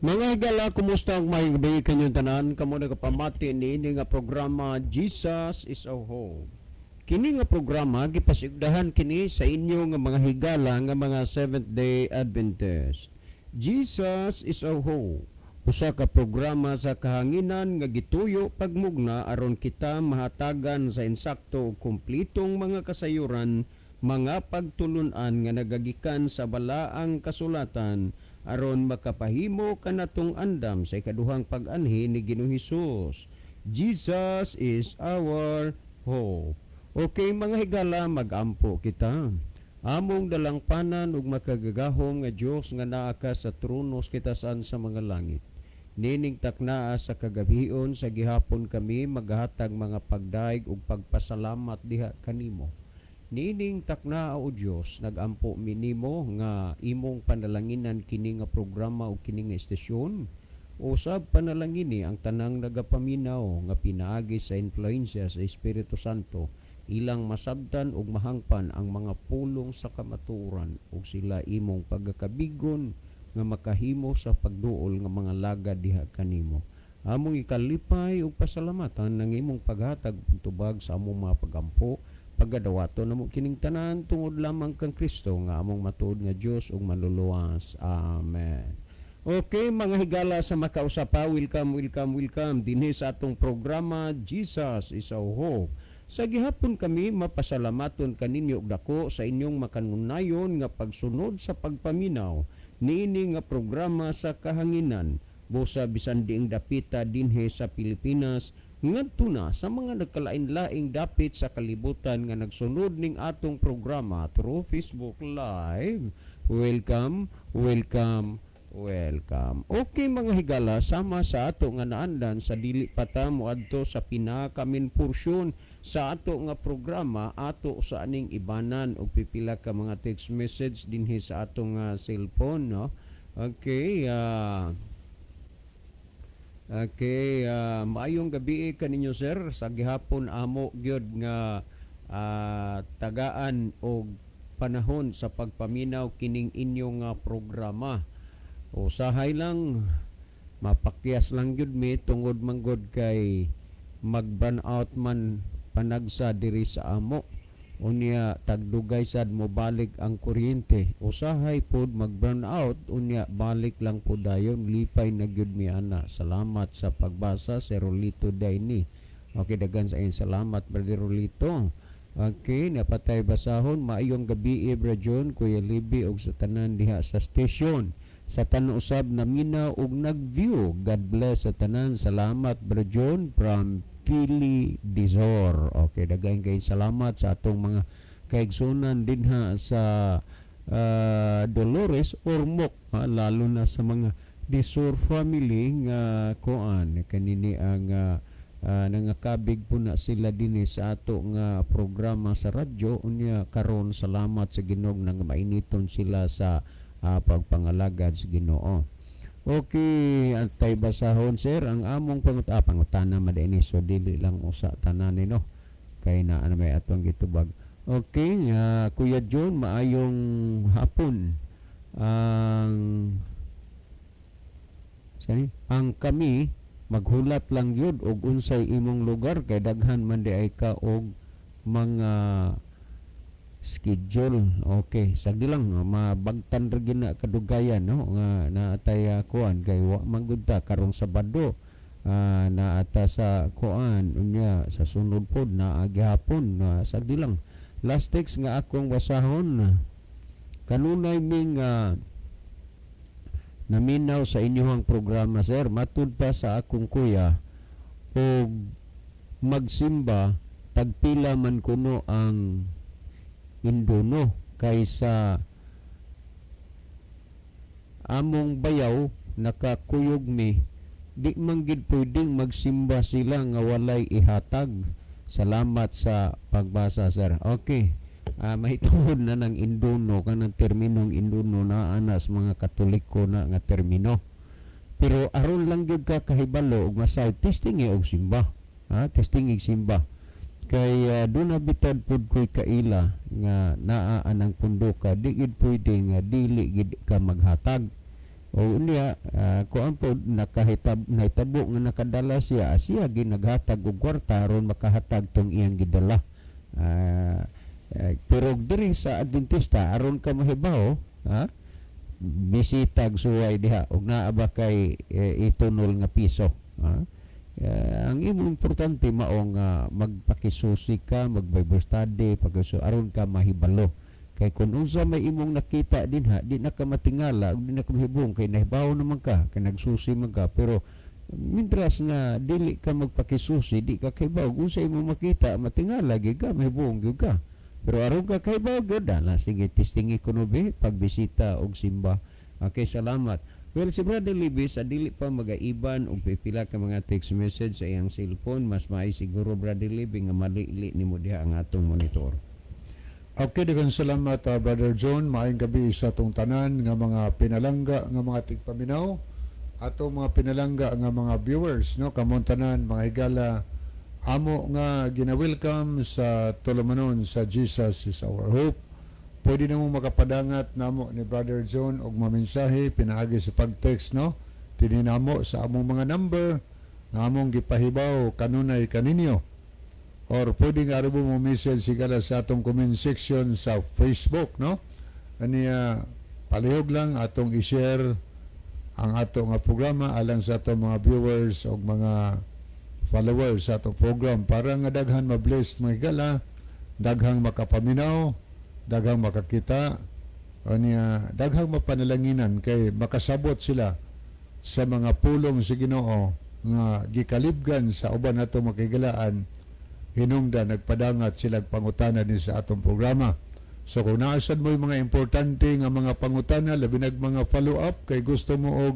Mga higala, kumusta ang may gabi kanyang tanan? Kamo nagapamati ni ini nga programa Jesus is our Hope. Kini nga programa gipasigdahan kini sa inyo nga mga higala nga mga Seventh-day Adventist. Jesus is our Hope. Usa ka programa sa kahanginan nga gituyo pagmugna aron kita mahatagan sa insakto ug kumplitong mga kasayuran, mga pagtulunan nga nagagikan sa balaang kasulatan aron makapahimo kanatong andam sa ikaduhang pag-anhi ni Ginoong Hesus. Jesus is our hope. Okay mga higala, magampo kita. Among dalangpanan ug makagagahom nga Dios nga naa ka sa tronos kita saan sa mga langit. Nining taknaa sa kagabion sa gihapon kami maghatag mga pagdaig ug pagpasalamat diha kanimo. Nining takna o Dios, nagampo minimo nga imong panalanginan kini nga programa o kini nga estasyon. Usab panalangini ang tanang nagapaminaw nga pinaagi sa influensya sa Espiritu Santo, ilang masabtan ug mahangpan ang mga pulong sa kamatuoran ug sila imong pagakabigon nga makahimo sa pagduol nga mga lagad diha kanimo. Among ikalipay ug pasalamatan ng imong paghatag tubag sa among mga pagampo pagadawato namo kining tanan tungod lamang kang Kristo nga among matuod nga Dios ug manluluwas. Amen. Okay mga higala sa makausapaw, welcome dinhi sa atong programa Jesus is our Hope. Sa gihapon kami mapasalamaton kaninyo og dako sa inyong makanunayon nga pagsunod sa pagpaminaw niini nga programa sa kahanginan busa bisan diing dapita dinhi sa Pilipinas ngadto na sa mga nagkalain-laing dapit sa kalibutan nga nagsunod ning atong programa through Facebook Live. Welcome. Okay mga higala, sama sa ato nga naandan sa dili pa ta moadto sa pinakamin porsyon sa ato nga programa, ato sa aning ibanan og pipila ka mga text message dinhi sa ato nga cellphone, no? Okay, maayong gabi kaninyo sir. Sa gihapon amo gyud nga tagaan og panahon sa pagpaminaw kining inyong programa. Usahay lang, mapakyas lang gyud mi tungod manggod kay mag-burn out man panagsa diri sa amo. Unya tagdugay sad mo balik ang kuryente. Usahay pod mag-burn out, unya balik lang po dayon, lipay na gyud mi ana. Salamat sa pagbasa si Rolito Daini. Okay, dagan sa inyo salamat Brother Rolito. Okay, napatay basahon. Maayong gabi Bra John, Kuya Libby og sa tanan diha sa station. Sa tanan usab na minaw og nag-view. God bless sa tanan. Salamat Bra John from Pili Dizor. Okay, daghang kay salamat sa atong mga kaigsunan dinha sa Dolores Ormoc, lalo na sa mga Dizor family nga kuan kanini ang nangakabig po na sila dinhi sa ato nga programa sa radyo. Unya karon salamat sa Ginoo nang mainiton sila sa pagpangalagad sa Ginoo. Okay, antay basahon sir ang among pangutana madaini, so dili lang usa tanan no kay naa na may atong gitubag. Okay, Kuya John, maayong hapon. Ang kami maghulat lang yun og unsay imong lugar kay daghan man di ay ka og mga schedule. Okay, sagdi lang mabagtan ra gid na kadugayan no nga naatay kuan kay wa manggod ta karong Sabado naata sa kuan unya sa sunod pod na gihapon sagdi lang. Last text nga akong basahon, kanunay ming naminaw sa inyong programa sir, matud pa sa akong kuya og magsimba tagpila man kuno ang Indono kaysa among bayaw nakakuyog mi, di man gid pwedeng magsimba sila nga walay ihatag. Salamat sa pagbasa sir. Okay, mahitungod na ng Indono kanang terminong Indono na anas mga Katoliko na nga termino, pero aron lang gyud ka kahibalo og masay testing og simba, testing ig simba kay doon nabitad pod ko'y kaila nga naa anang pundo ka di gid pwede nga dili gid ka maghatag. O niya, kuan po nahitabo nga nakadala siya ginaghatag og kwarta aron makahatag tong iyang gidala. Pero diri sa Adventista aron ka mahibaw, ha? Bisitag suway diha og naa ba kay itunol nga piso, ha? Ang imong importante mao nga magpakisusi ka, mag-Bible study, aron ka mahibalo. Kay kung unsa may imong nakita dinha, di na ka matingala, di na ka mahibong, kay nahibaw naman ka, kay nagsusi man ka. Pero mintras na dili ka magpakisusi, di ka kaibaw. Kung sa imong makita, matingala, gyud ka, mahibong gyud ka. Pero aron ka kaibaw gyud na, sige, testingi ko no be, pagbisita og simba. Okay, salamat. Well, si Brother Libis, dili pa magaiban og pipila ka mga text message sa iyang cellphone, mas maay siguro Brother Libby nga malili nimo diha ang atong monitor. Okay, daghang salamat Brother John. Maayong gabi sa atong tanan nga mga pinalangga nga mga tigpaminaw, atong mga pinalangga nga mga viewers, no, kamong tanan mga higala amo nga gina-welcome sa tulumanon sa Jesus is our hope. Pwede na mo makapadangat namo ni Brother John og mamensahe pinaagi sa pag-text, no, tininamo sa among mga number nga among gipahibaw kanunay kaninyo. Or pwede nga rin mo message sigala sa atong comment section sa Facebook, no? Aniya, palihog lang atong i-share ang atong programa alang sa atong mga viewers o mga followers sa atong program para nga daghan ma-bless mga higala, daghang makapaminaw, daghang makakita, aniya, daghang mapanalanginan kay makasabot sila sa mga pulong sa Ginoo nga gikalibgan sa uban atong makahigalaan. Hinungdan nagpadangat sila pangutana din sa atong programa. So kung naasan mo yung mga importante nga mga pangutana, labi nag mga follow-up, kay gusto mo og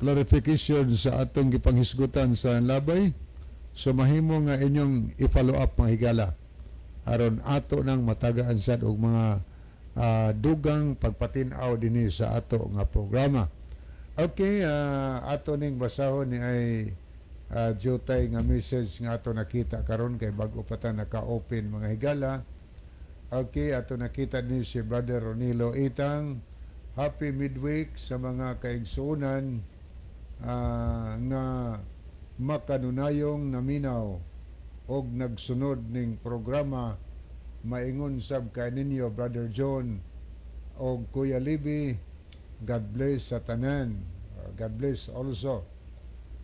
clarification sa atong gipanghisgutan sa labay, so mahimo nga inyong i-follow up mga higala. Aron ato nang matagaan sad og mga dugang pagpatinaw dinhi sa ato nga programa. Okay, ato ning basahon ni ay jutay nga message nga ato nakita karon kay bag-o pa ta naka-open mga higala. Okay, ato nakita ni si Brother Ronilo Itang. Happy midweek sa mga kaigsuonan nga makanunayong naminaw og nagsunod ning programa. Maingon sab kay ninyo Brother John og Kuya Libby. God bless sa tanan. God bless also.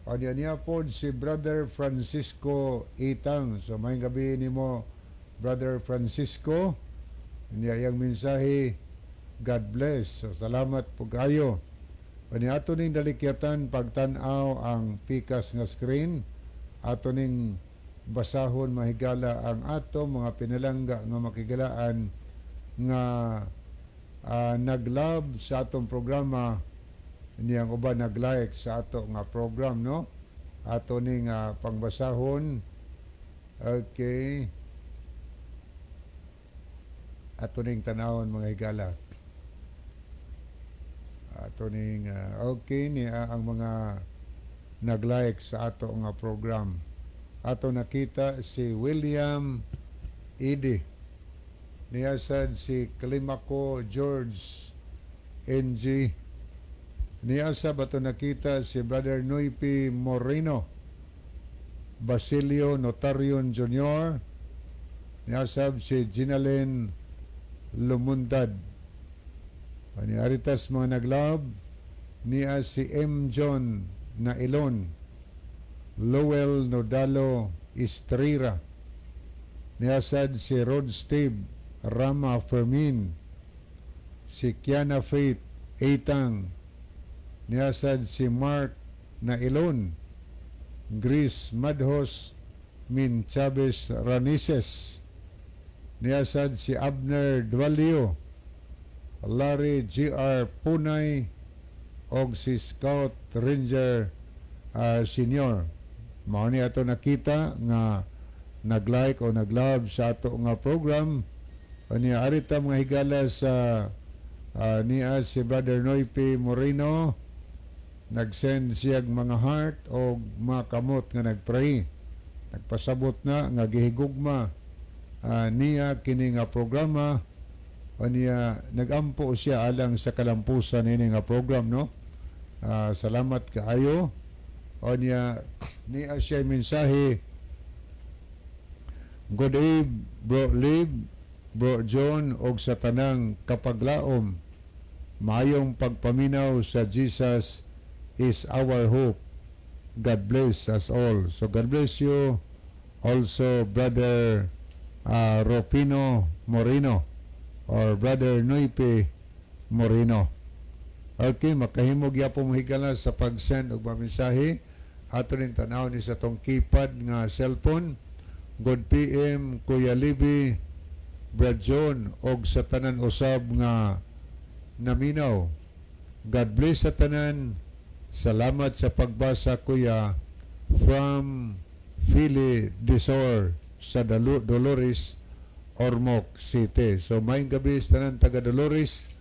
O niya po si Brother Francisco Itang. So may gabi ni mo Brother Francisco. Niya yung mensahe, God bless. So salamat po kayo. O niya ato ning dalikyatan pagtanaw ang pikas nga screen. Ato ning basahon mahigala ang ato mga pinalangga nga makigalaan nga nag-love sa atong programa. Niyang uban nag-like sa ato nga program, no? Ato ning pangbasahon. Okay. Ato ning tanawon mga higala. Ato ning okay ni ang mga nag-like sa ato nga program. Ato nakita si William Edi. Niya sad si Kalimaco George NG. Niasa bato nakita si Brother Noypi Moreno, Basilio Notarion Jr., niasab si Ginalen Lumundad. Paniaritas mga naglaw, niya si M. John Nailon, Lowell Nodalo Estrira, niasad si Rod Steve Rama Fermin, si Kiana Faith Eitang, niasad si Mark Nailon, Gris Madhos Min Chavez Ranises, niasad si Abner Dwalio, Larry G.R. Punay, og si Scout Ranger Senior. Mao ni ato nakita nga nag-like o nag-love sa ato nga program. Niya arita mga higala sa niya si Brother Noypi Moreno, nag-send siyag mga heart o mga kamot nga nag-pray. Nagpasabot na nga gihigugma niya kini nga programa o niya nagampo siya alang sa kalampusan nini nga program, no? Salamat kaayo. O niya siya mensahe. Good eve, Bro Liv, Bro John, og sa tanang kapaglaom. Mayong pagpaminaw sa Jesus is our hope. God bless us all. So God bless you also, Brother Rufino Moreno or Brother Nuipe Moreno. Okay, makahimog yapong higala sa pag-send og mga mensahe. Ato rin tanaw ni sa tong keypad nga cellphone. Good PM, Kuya Libby, Brad John, og sa tanan usab nga naminaw. God bless sa tanan. Salamat sa pagbasa, Kuya, from Philly Desor sa Dolores, Ormoc City. So, maayong gabi sa tanan taga Dolores,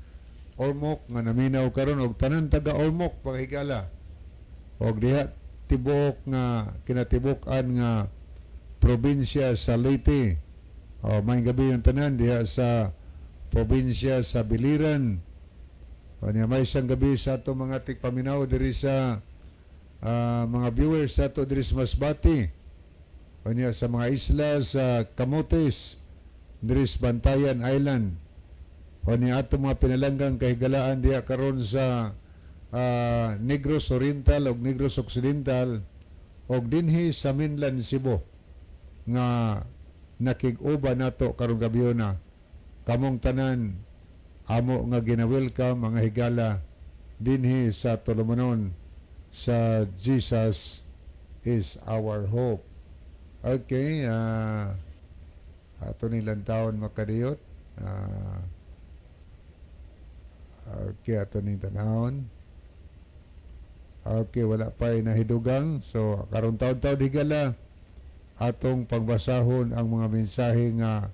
Ormoc, nga naminaw karon og tanan taga Ormoc, pakigala. Og diha, tibok nga, kinatibok-an nga probinsya sa Leyte. O, maayong gabi yung tanan diha sa probinsya sa Biliran. O niya, may isang gabi sa ato mga tigpaminaw diri sa mga viewers sa ato diri sa Masbati. O niya, sa mga isla sa Camotes, diri sa Bantayan Island. O niya, ato mga pinalanggang kahigalaan diya karon sa Negros Oriental o Negros Occidental o dinhi sa Mainland Cebu nga nakig-uba nato karon gabi na kamong tanan amo nga gina-welcome mga higala dinhi sa tulumanon sa Jesus is our hope. Okay, ato nilang taon makadiyot. Okay, ato nilang tanahon. Okay, wala pa nahidugang. So, karon taon-taon higala atong pagbasahon ang mga mensahe nga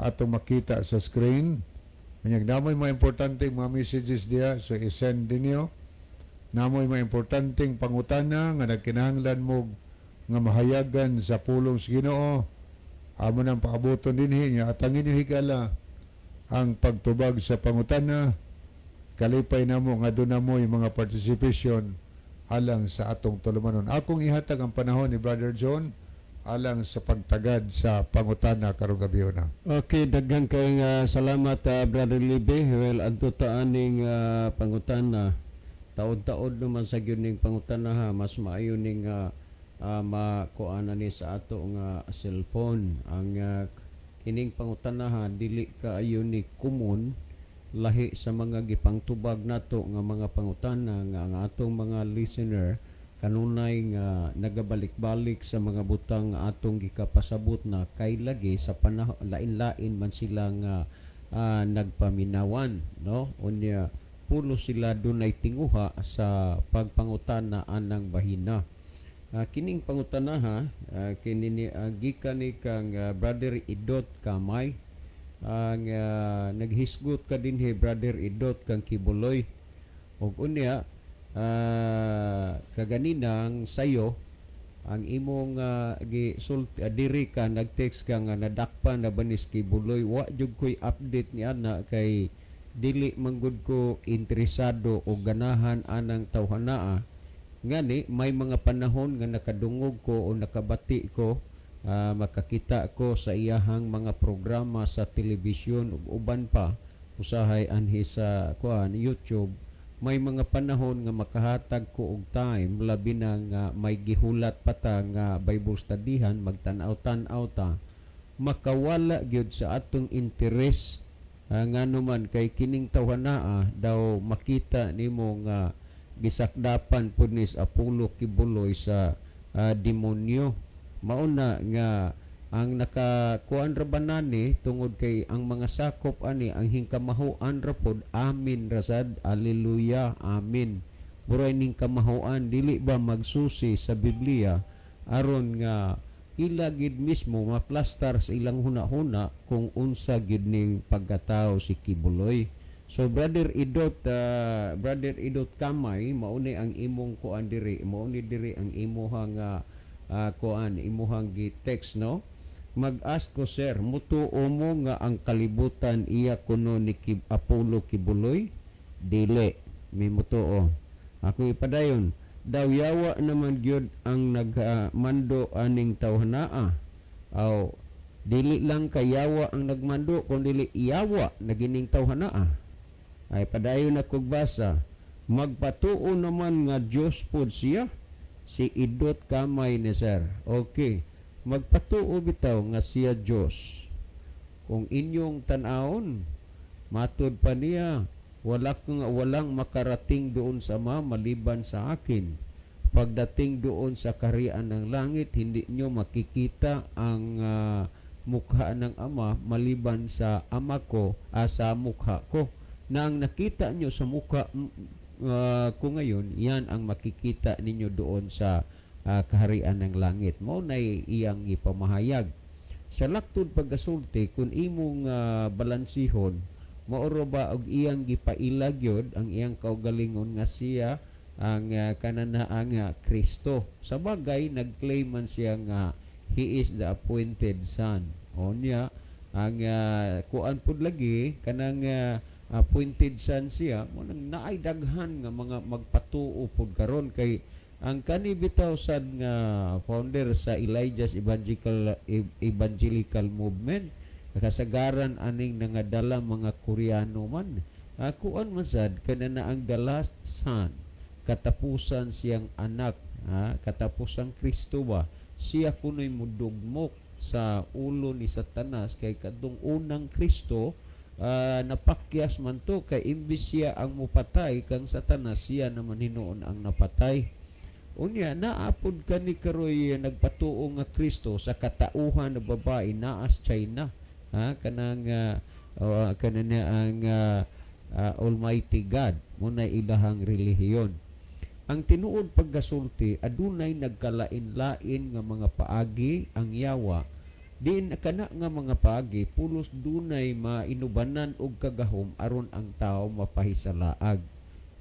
atong makita sa screen. Kanyang namoy mga importanteng mga messages diya, so isend din niyo. Namoy mga importanteng pangutana nga nagkinahanglan mo nga mahayagan sa pulong sa Ginoo. Amo nang paaboton dinhi niya atangin niyo higala ang pagtubag sa pangutana. Kalipay namo nga doon namoy mga participation alang sa atong tulumanon. Akong ihatag ang panahon ni Brother John alang sa pagtagad sa pangutana karong gabi na. Okay, daghang kay salamat Brother Libby. Well, adto ta aning pangutana. Taod-taod naman sa gyud ning pangutana ha, mas maayo ning makuana ni sa ato nga cellphone. Ang kining pangutana ha, dili kaayo ni common lahi sa mga gipangtubag nato nga mga pangutana nga ang atong mga listener kanunay nga nagabalik-balik sa mga butang nga atong gikapasabot na kay lagi sa panahon lain-lain man sila nga nagpaminawan, no? Unya pulo sila dunay tinguha sa pagpangutana anang bahina. Kining pangutana ha, kini ni gikan ni kang Brother Idot Kamay ang naghisgot ka dinhi Brother Idot kang Kibuloy. Og unya kaganinang sayo ang imong diri ka nag-text ka nga nadakpan na banis kay Buloy, wa jud koy update ni ana kay dili manggod ko interesado o ganahan anang tawhanaa. Ngani may mga panahon nga nakadungog ko o nakabati ko, makakita ko sa iyahang mga programa sa telebisyon ug uban pa usahay anhi sa YouTube. May mga panahon nga makahatag ko og time labi na nga may gihulat pa ta nga Bible studyhan, magtan-aw-tan-aw ta, makawala gyud sa atong interes nga naman kay kining tawhanaa daw makita nimo nga gisakdapan pud ni Apollo Kibuloy sa demonyo. Mauna nga ang nakakuan ra banani tungod kay ang mga sakop ani ang hingkamahuan ra pod, amin rasad, haleluya, amin. Buray ning kamahuan dili ba magsusi sa Biblia aron nga ila gid mismo maplastar sa ilang huna-huna kung unsa gid ning pagkatao si Kibuloy. So Brother Idot Kamay, mauni ang imong kuan diri, mauni diri ang imuhang kuan imuhang gi-text, no? Mag-ask ko, sir, mutuo mo nga ang kalibutan iya kuno ni Apollo Kibuloy? Dili, may mutuo. Ako ipadayon, daw yawa naman gyud ang nagmando aning tawhanaa. Aw dili lang kayawa ang nagmando kun dili iyawa nagining tawhanaa. Ay padayon ako basa, magpatuo naman nga Dios pod siya, si idot kamay ni sir. Okay, magpatuo bitaw nga siya Dios. Kung inyong tanawon, matud pa niya, walang makarating doon sa Ama maliban sa akin. Pagdating doon sa kaharian ng langit, hindi nyo makikita ang mukha ng Ama maliban sa Ama ko, sa mukha ko. Na ang nakita nyo sa mukha ko ngayon, yan ang makikita ninyo doon sa kaharian ng langit. Mao na iyang ipamahayag. Sa laktod pagkasulti, kung imong balansihon, maoro ba og iyang gipailag yod ang iyang kaugalingon nga siya ang kananaang Kristo. Sa bagay, nag-claim man siya nga he is the appointed son. O niya, ang kuan pud lagi, kanang appointed son siya, mo nang naay daghan nga mga magpatuo pud karon kay ang kani bitaw sad nga founder sa Elijah's Evangelical Movement, kasagaran aning nangadala mga Koreano man. Kuan man sad kanana ang the last son, katapusan siyang anak, katapusang Kristo ba, siya kuno'y mudugmok sa ulo ni Satanas kay kadtong unang Kristo, napakyas man to kay imbis siya ang mupatay kang Satanas, siya naman hinuon ang napatay. Unya naapod kani karoy nagpatuo nga Kristo sa katauhan na babae naas China, kanang kanana ang Almighty God mo na ilahang relihiyon. Ang tinuod paggasulti adunay nagkalain-lain nga mga paagi ang yawa. Diin kana nga mga paagi pulos dunay mainubanan og kagahom aron ang tao mapahisalaag.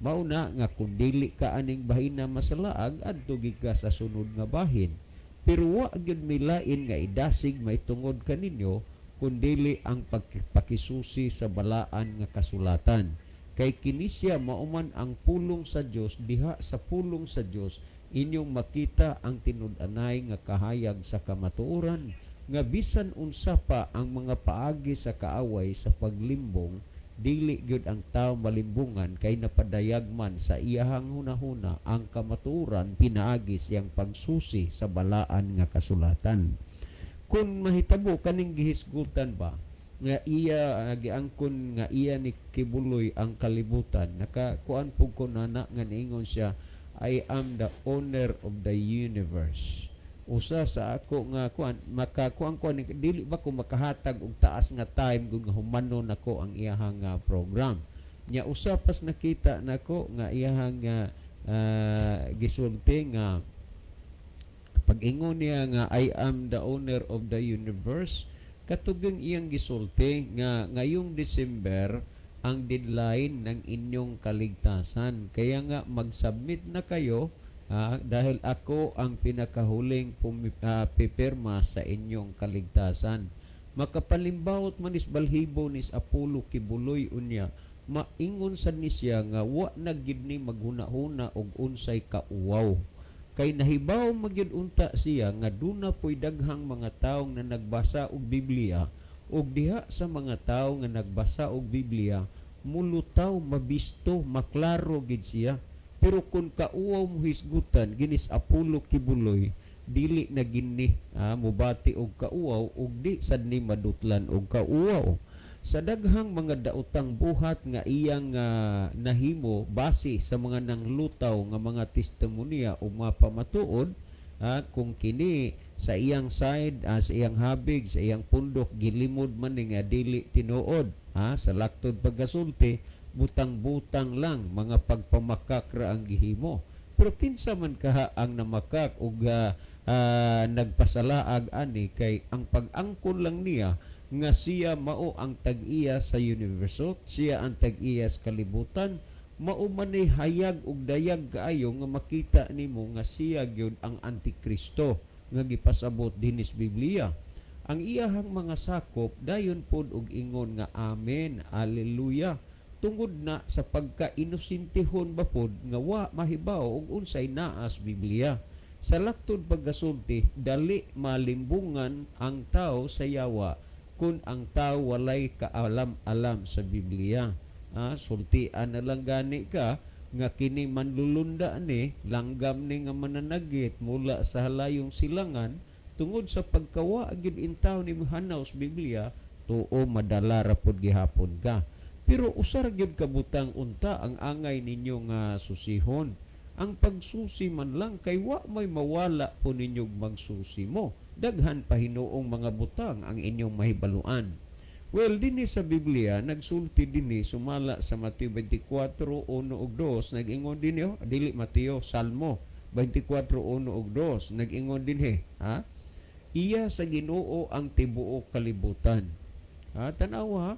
Mauna nga kung dili ka aning bahina masalaag adto gid ka sa sunod nga bahin. Pero wa gyud milain nga idasig may tungod kaninyo kundili ang pagpakisusi sa balaan nga kasulatan. Kay kini siya mauman ang pulong sa Dios, diha sa pulong sa Dios inyong makita ang tinud-anay nga kahayag sa kamatuoran nga bisan unsa pa ang mga paagi sa kaaway sa paglimbong, dili gyud ang tao malimbungan kay napadayag man sa iyahang hunahuna ang kamatuoran pinaagi siyang pagsusi sa balaan nga kasulatan. Kung mahitabo kaning gihisgutan ba nga iya giangkon nga iya ni kibuloy ang kalibutan, nakakuan pug ko nana nga niingon siya, I am the owner of the universe. Usa sa ako nga kuan makakuan ko dili ba ko makahatag og taas nga time kung humanon nako ang iyahang program. Nya usa pas nakita nako nga iyahang gisulti nga pag-ingon niya nga I am the owner of the universe, katugang iyang gisulti nga ngayong December ang deadline ng inyong kaligtasan. Kaya nga mag-submit na kayo dahil ako ang pinakahuling pipirma sa inyong kaligtasan. Makapalimbawot man is balhibo nis Apollo kibuloy unya, maingon sad ni siya nga wa na gid ni maghuna-huna og unsay kauwaw. Kay nahibaw magyud unta siya nga duna po'y daghang mga tawo nga nagbasa og Biblia, ug diha sa mga tawo nga nagbasa og Biblia mulutaw, mabisto, maklaro gid siya. Pero kung kauwaw mo hisgutan ginis Apollo kibuloy, dili na gini mubati og kauwaw ug di sad ni madutlan og kauwaw. Sa daghang mga daotang buhat nga iyang nahimo base sa mga nanglutaw nga mga testimonya o mga pamatuod, kung kini sa iyang side, sa iyang habig, sa iyang pundok gilimod man nga dili tinuod, sa laktod pagkasulti butang-butang lang mga pagpamakak ra ang gihimo. Pero kinsa man kaha ang namakak ug nagpasalaag ani kay ang pag-angkon lang niya nga siya mao ang tag-iya sa universo, siya ang tag-iya sa kalibutan, mao manay hayag ug dayag kaayo nga makita nimo nga siya gyud ang Antikristo nga gipasabot dinis Biblia. Ang iyahang mga sakop dayon pod og ingon nga amen, hallelujah. tungod na sa pagka-inosintihon bapod nga wa mahibaw og unsay naa sa Biblia. Sa laktod pagkasulti, dali malimbungan ang tao sa yawa kung ang tao walay kaalam-alam sa Biblia. Sultian na lang gani ka nga kini manlulunda ni langgam ni nga mananagit mula sa halayong silangan tungod sa pagkawa gid intaw ni mahanaw sa Biblia, tuo madala ra pud gihapon ka. Pero usar gyud kabutang unta ang angay ninyo nga susihon. Ang pagsusi man lang kay wa may mawala po ninyong magsusi mo. Daghan pa hinuong mga butang ang inyong mahibaluan. Well, dinhi sa Biblia, nagsulti dinhi sumala sa Mateo 24:1 ug 2, nag-ingon dinhi, dili Mateo, Salmo 24:1 ug 2, nag-ingon dinhi, iya sa Ginoo ang tibuok kalibutan. Tanawa,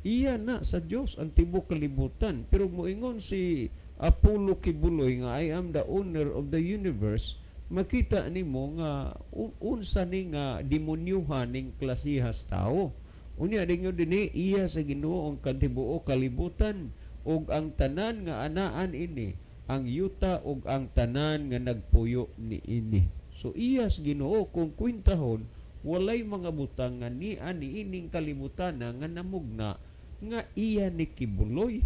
iya na sa Dios ang tibuok kalibutan. Pero moingon si Apollo Kibuloy nga I am the owner of the universe, makita nimo nga unsa ni nga demonyuhan ning klasihas tao. Unya dinyo dinhi iya sa Ginoo ang tibuok kalibutan ug ang tanan nga anaan ini, ang yuta ug ang tanan nga nagpuyo ni ini. So iya sa Ginoo kung kwintahon walay mga butang nga ni ining kalibutan nga namugna nga iya ni Kibuloy.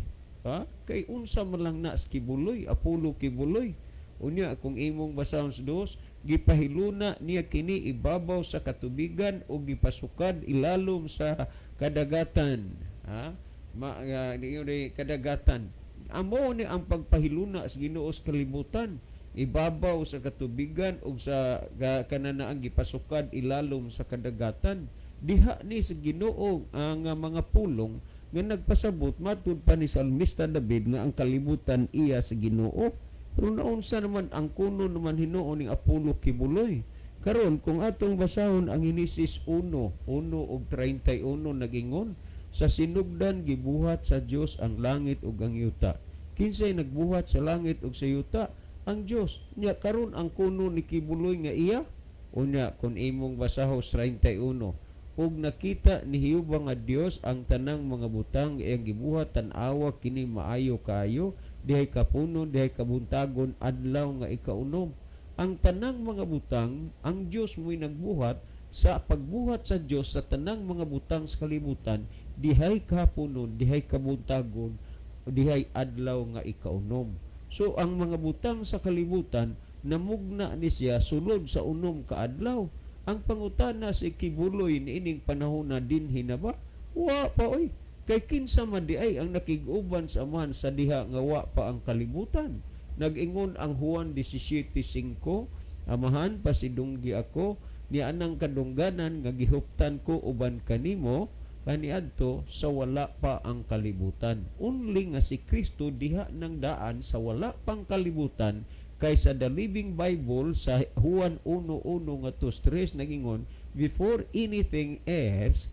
Kay unsa man lang na sa Kibuloy, Apollo Kibuloy. Unya kung imong basahon sa 2, gipahiluna niya kini ibabaw sa katubigan o gipasukad ilalom sa kadagatan. Kadagatan. Amo ni ang pagpahiluna sa Ginoo sa kalibutan, ibabaw sa katubigan o sa kananaang gipasukad ilalom sa kadagatan. Diha ni sa Ginoo ang mga pulong nga nagpasabot matud pa ni Salmista David nga ang kalibutan iya sa Ginoo. Pero naunsa naman ang kuno naman Hinuo ning Apollo Kibuloy. Karon kung atong basahon ang Henesis 1:1 ug 31 nagingon, sa sinugdan gibuhat sa Dios ang langit ug ang yuta. Kinsay nagbuhat sa langit ug sa yuta? Ang Dios. Nya karon ang kuno ni Kibuloy nga iya, unya kun imong basahon sa 31, ug nakita ni Jehova nga Dios ang tanang mga butang iyang gibuhat tan-awa kini maayo kaayo, dihay kapunon, dihay kabuntagon, adlaw nga ikaunom. Ang tanang mga butang, ang Dios mo'y nagbuhat. Sa pagbuhat sa Dios sa tanang mga butang sa kalibutan, dihay kapunon, dihay kabuntagon, dihay adlaw nga ikaunom. So ang mga butang sa kalibutan namugna ni siya sulod sa unom ka adlaw. Ang pangutana si Kibuloy ni ining panahon na dinhi na ba? Wa pa oy. Kay kinsa man di ay ang nakig-uban sa amahan sa diha nga wa pa ang kalibutan. Nag-ingon ang Juan 17:5, amahan pasidunggi ako ni anang kadungganan nga gihuptan ko uban kanimo kaniadto sa wala pa ang kalibutan. Unli nga si Kristo diha nang daan sa wala pang kalibutan. Kaysa the Living Bible sa Juan 1:1-3 nagingon, before anything else,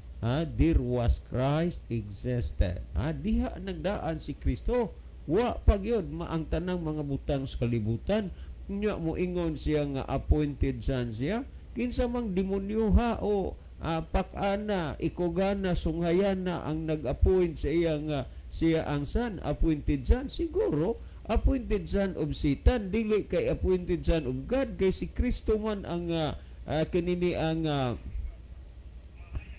there was Christ existed. Diha nagdaan si Kristo. Wa pagyod maang tanang mga butang sa kalibutan. Nya mo ingon siya nga appointed son siya. Kinsa mang demonyoha o pakana, ikogana, sunghayana ang nag-appoint sa iya nga siya ang son, appointed son. Siguro appointed son of Satan, dili kay appointed son of God, kay si Kristo man ang kinini ang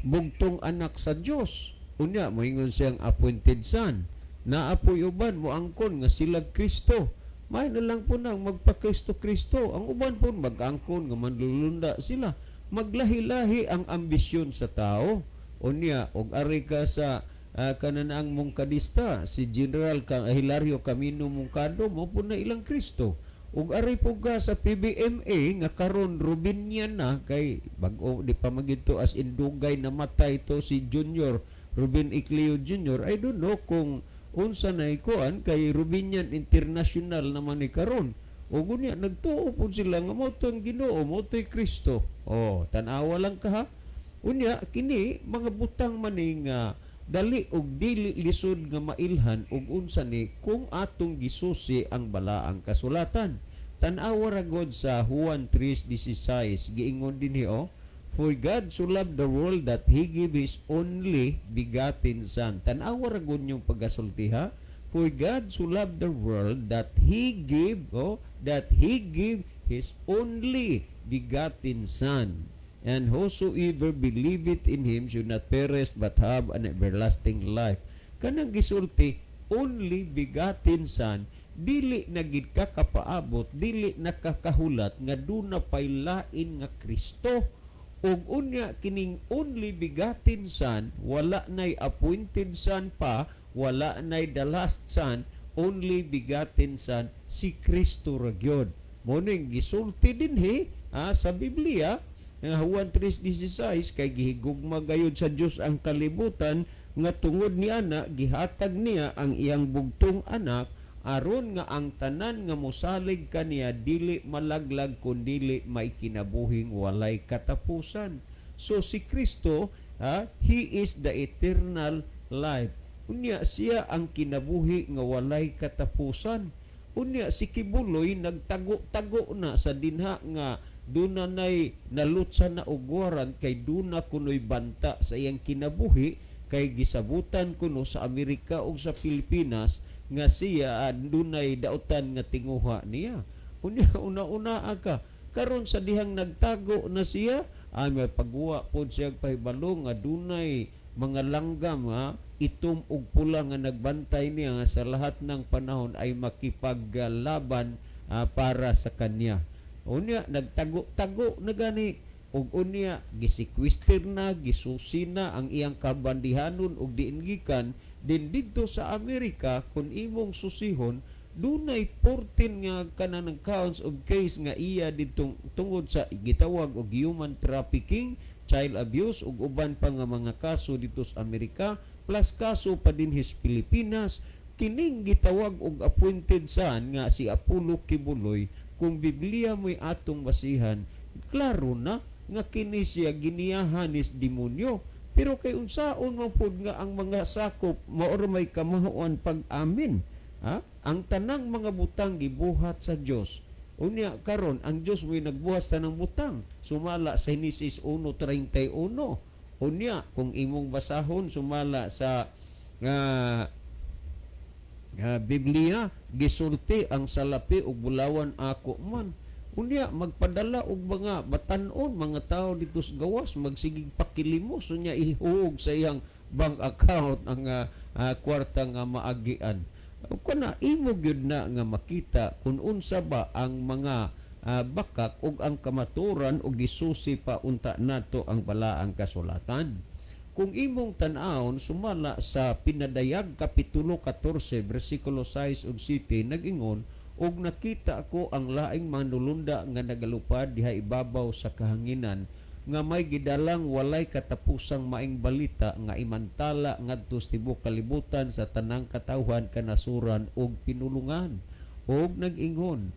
bugtong anak sa Dios. Unya moingon siyang appointed son. Naapoy uban mo angkon nga sila Kristo. May na lang po nang magpa-Kristo-Kristo. Ang uban po mag-angkon nga manlulunda sila. Maglahi-lahi ang ambisyon sa tao. Unya og ari ka sa kananaang mungkadista, si General Hilario Camino Mungkado mo po na ilang Kristo. Ug ari po ka sa PBMA nga karon Rubinian na kay bag-o di pa magito as indugay na matay to si Junior Ruben Icleo Jr. I don't know kung unsa na ikuan kay Rubinian International naman ni karon. Ug unya nagtuo po sila nga mo tong Ginoo, mo to'y Kristo. Tan-awa lang ka ha. Unya kini mga butang maning dali og dili lisod nga mailhan og unsa ni kung atong gisusi ang balaang kasulatan. Tan-awa ra god sa Juan 3:16 giingon dinhi For God so loved the world that He gave His only begotten Son. Tanawa ragon yung pagkasultiha. For God so loved the world that He gave His only begotten Son. And whosoever believeth in Him should not perish but have an everlasting life. Kanang gisulti, only begotten Son, dili na gid ka kapaabot, dili nakakahulat nga duna pay lain nga Kristo. Ug unya kining only begotten Son, wala nay appointed Son pa, wala nay the last Son, only begotten Son, si Kristo ra gyud. Mo ning gisulti dinhi sa Biblia nga Juan 3:16 kay gihigugma gayud sa Dios ang kalibutan nga tungod niya na gihatag niya ang iyang bugtong anak aron nga ang tanan nga mosalig kaniya dili malaglag kundi may kinabuhing walay katapusan. So si Kristo, He is the eternal life. Unya siya ang kinabuhi nga walay katapusan. Unya si Kibuloy nagtago-tago na sa dinha nga duna nay nalutsa na ugwaran kay duna kunoy banta sa iyang kinabuhi kay gisabutan kuno sa Amerika ug sa Pilipinas nga siya dunay dautan nga tinguha niya. Unya una-una ka karon sa dihang nagtago na siya may pagwa pod siya pahibalo nga dunay mga langgam itom ug pula nga nagbantay niya nga sa lahat ng panahon ay makipaglaban para sa kanya. Unya nagtago-tago na gani ug unya gisikwister na gisusi na ang iyang kabandihanon ug diin gikan din didto sa Amerika kun imong susihon dunay 14 nga kanang counts of case nga iya didtong tungod sa gitawag og human trafficking, child abuse ug uban pa nga mga kaso dito sa Amerika plus kaso pa din sa Pilipinas. Kining gitawag og appointed son nga si Apollo Kibuloy, kung Biblia mo'y atong basihan, klaro na nga kini siya giniyahan is demonyo. Pero kay unsaon man pud nga ang mga sakop mao may kamahuan pag-amin. Ang tanang mga butang gibuhat sa Dios. Unya karon ang Dios mo'y nagbuhat tanang butang. Sumala sa Genesis 1:31. Unya kung imong basahon sumala sa Biblia, gisulti ang salapi ug bulawan ako man. Unya magpadala og mga batan-on mga tao dito sa gawas magsigig pakilimos unya ihuog sa iyang bank account ang kwarta nga maagian. Kuna imo gyud na nga makita kung unsa ba ang mga bakak ug ang kamaturan ug gisusi pa unta nato ang balaang kasulatan. Kung imong tan-awon sumala sa Pinadayag kapitulo 14 bersikulo 6 ug 7 nag-ingon og nakita ako ang laing manulunda nga nagalupad diha ibabaw sa kahanginan nga may gidalang walay katapusang maing balita nga imantala ngadto sa tibuok kalibutan sa tanang katawhan kanasuran ug pinulungan og nag-ingon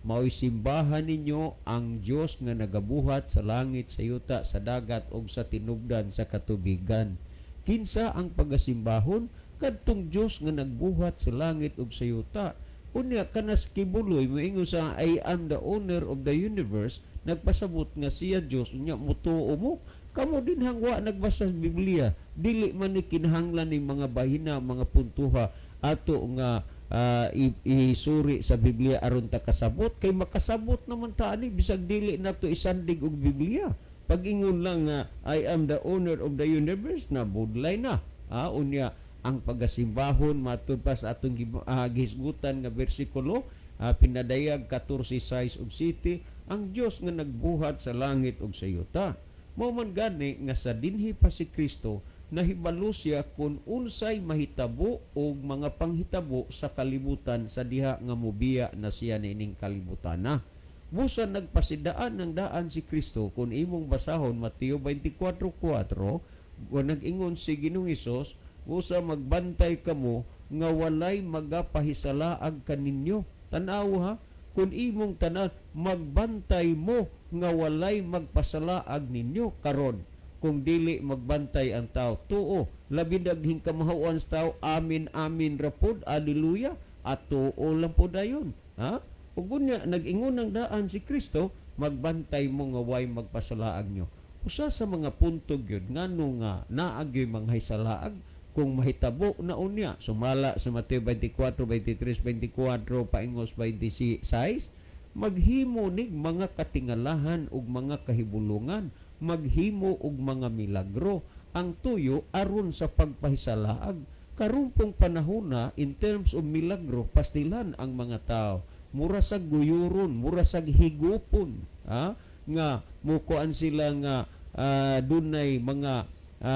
mao'y simbahan ninyo ang Dios nga nagabuhat sa langit, sa yuta, sa dagat ug sa tinubdan sa katubigan. Kinsa ang pagasimbahon kadtong Dios nga nagbuhat sa langit ug sa yuta. Unya kanas Kibuloy moingon sa I am the owner of the universe, nagpasabot nga siya Dios unya mutuo mo. Kamo din hangwa nagbasa sa Biblia, dili man ni kinahanglan ning mga bahina, mga puntuha ato nga isuri sa Biblia aron ta kasabot kay makasabot naman ta ani bisag dili nato isandig og Biblia. Pag-ingon lang nga I am the owner of the universe na budlay na. Unya ang pagasimbahon matud pa sa atong gihisgutan nga bersikulo Pinadayag 14:6 ug 7 ang Dios nga nagbuhat sa langit ug sa yuta. Mao man gani nga sa dinhi pa si Kristo nahibalo siya kung unsay mahitabo o mga panghitabo sa kalibutan sa diha nga mobiya na siya niining kalibutan na. Busa nagpasidaan ng daan si Kristo kung imong basahon Mateo 24:4 nag-ingon si Ginoong Hesus, busa magbantay kamo nga walay magapahisalaag kaninyo. Tanaw kung imong tanan magbantay mo nga walay magpasalaag ninyo karon. Kung dili magbantay ang tao, tuo labi daghing kamahuan sa tao, amin amin rapod, haleluya, at tuo lang po dayon. Ug unya nag-ingon ng daan si Kristo, magbantay mo nga way magpasalaag nyo. Usa sa mga punto gyud ngano nga naagyoy manghaysalaag kung mahitabo na unya sumala sa Mateo 24, 23, 24 paingos 26 maghimo nig mga katingalahan ug mga kahibulungan, maghimo og mga milagro ang tuyo aron sa pagpahisalaag. Karumpong panahona in terms of milagro pastilan ang mga tao mura sa guyuron, mura sa higupon, nga mukuan sila nga dunay mga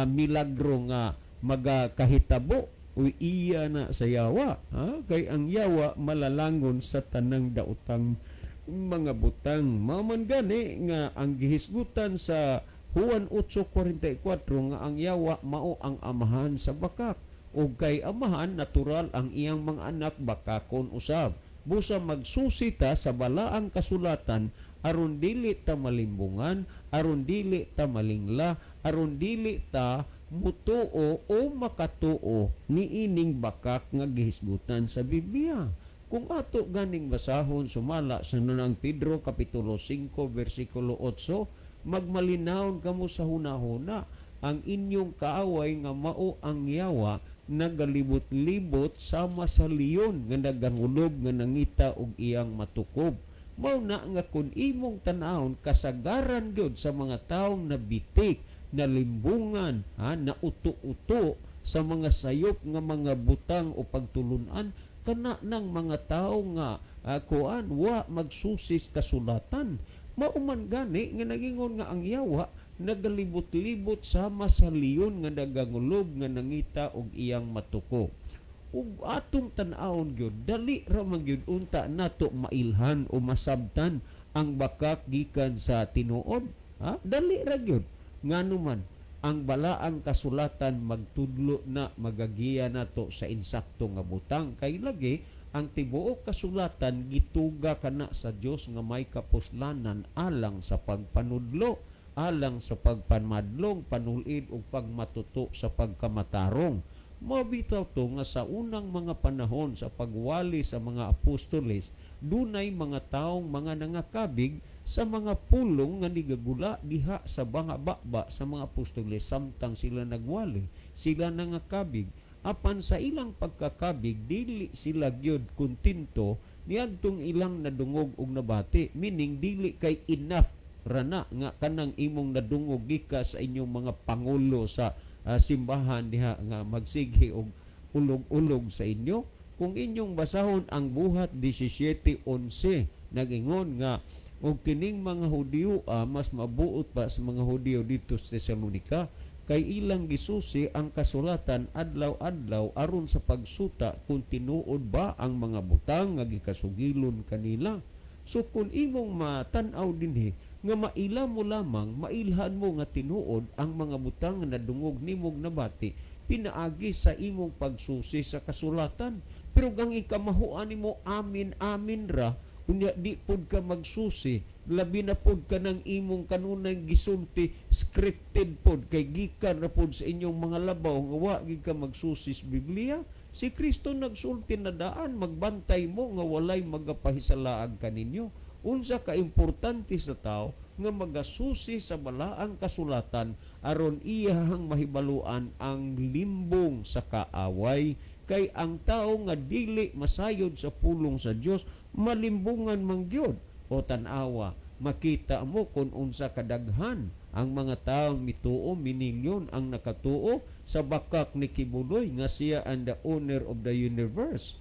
milagro nga magakahitabo o iya na sa yawa, kay ang yawa malalangon sa tanang daotang mga butang. Maman gani nga ang gihisgutan sa Juan 8:44 nga ang yawa mao ang amahan sa bakak, o kay amahan natural ang iyang mga anak bakakon usab. Busa magsusita sa balaang kasulatan aron dili ta malimbungan, aron dili ta malingla, aron dili ta mutuo o makatuo ni ining bakak nga gihisgutan sa Biblia. Kung ato ganing basahon sumala sa nunang Pedro kapitulo 5 versikulo 8, magmalinawon kamo sa hunahuna ang inyong kaaway nga mao ang yawa nagalibot-libot sama sa leon nga nagangulog nga nangita og iyang matukob. Mao na nga kun imong tan-awon kasagaran gyud sa mga taong nabitik, nalimbungan, na uto-uto sa mga sayop nga mga butang o pagtulunan kana ng mga tao nga kuan wa magsusis kasulatan. Mauman gani nga nagingon nga ang yawa nagalibot-libot sama sa leon nga nagangulog nga nangita og iyang matuko. Ug atong tan-awon gyud dali ra man gyud unta nato mailhan o masabtan ang bakak gikan sa tinuod. Dali ra gyud ngano man ang balaang kasulatan magtudlo na magagiya nato sa insakto nga butang kay lagi ang tibuok kasulatan gituga kana sa Dios nga may kapuslanan alang sa pagpanudlo, alang sa pagpamadlong, panulid ug pagmatuto sa pagkamatarong. Mabitaw to nga sa unang mga panahon sa pagwali sa mga apostoles, dunay mga taong mga nangakabig sa mga pulong nga nigagula diha sa banga-baba sa mga apostoles samtang sila nagwali, sila nangakabig. Apan sa ilang pagkakabig dili sila gyud kontento niadtong ilang nadungog og nabati, meaning dili kay enough rana nga kanang imong nadungog gika sa inyong mga pangulo sa simbahan diha nga magsigi og ulog-ulog sa inyo. Kung inyong basahon ang buhat 17:11 nagingon nga og kining mga Hudiyo mas mabuot pa sa mga Hudiyo dito sa Tesalonica kay ilang gisusi ang kasulatan adlaw-adlaw aron sa pagsuta kung tinuod ba ang mga butang nga gikasugilon kanila. So kung imong matan-aw dinhi nga maila mo lamang, mailhan mo nga tinuod ang mga butang nga nadungog nimog nabati, pinaagi sa imong pagsusi sa kasulatan. Pero gang ikamahuan nimo amin ra, unya di pod ka magsusi, labi na pod ka ng imong kanunay gisulti scripted pod kay gikan ra pod sa inyong mga labaw nga wa gid ka magsusi sa Biblia. Si Kristo nagsulti na daan, magbantay mo nga walay magapahisalaag kaninyo. Unsa ka importante sa tao nga magasusi sa balaang kasulatan aron iyahang mahibaluan ang limbong sa kaaway, kay ang tao nga dili masayod sa pulong sa Dios malimbungan man gyud. O tan-awa makita mo kung unsa kadaghan ang mga taong mituo, minilyon ang nakatuo sa bakak ni Kibuloy nga siya ang the owner of the universe.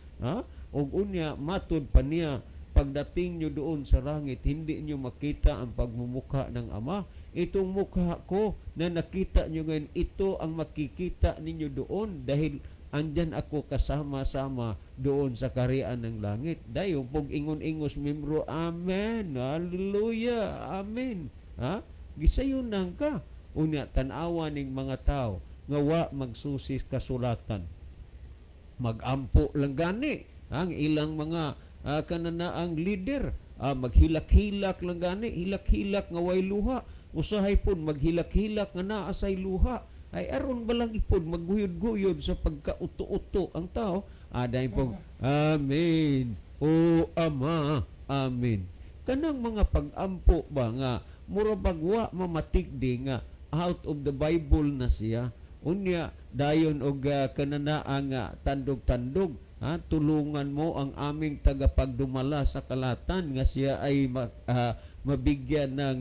Og unya matud pa niya, pagdating nyo doon sa langit, hindi nyo makita ang pagmumukha ng Ama. Itong mukha ko na nakita nyo ngayon, ito ang makikita ninyo doon dahil andyan ako kasama-sama doon sa karian ng langit. Dayo, pag ingon-ingos membro, Amen, Hallelujah, Amen. Gisayon nang ka. Unya, tanawa ning mga tao, nga wa magsusis kasulatan. Magampo lang gani ang ilang mga kananaang leader, maghilak-hilak lang gani, hilak-hilak nga way luha, usahay pun maghilak-hilak nga naa say luha, ay aron balang ipod magguyod-guyod sa pagkauto-uto ang tao. Dahil po, Amen, O Ama, Amen. Kanang mga pag-ampo ba nga mura bagwa mamatikdi nga out of the Bible na siya. Unya dayon og kananaa nga tandog-tandog, tulungan mo ang aming tagapagdumala sa kalatan nga siya ay mabigyan ng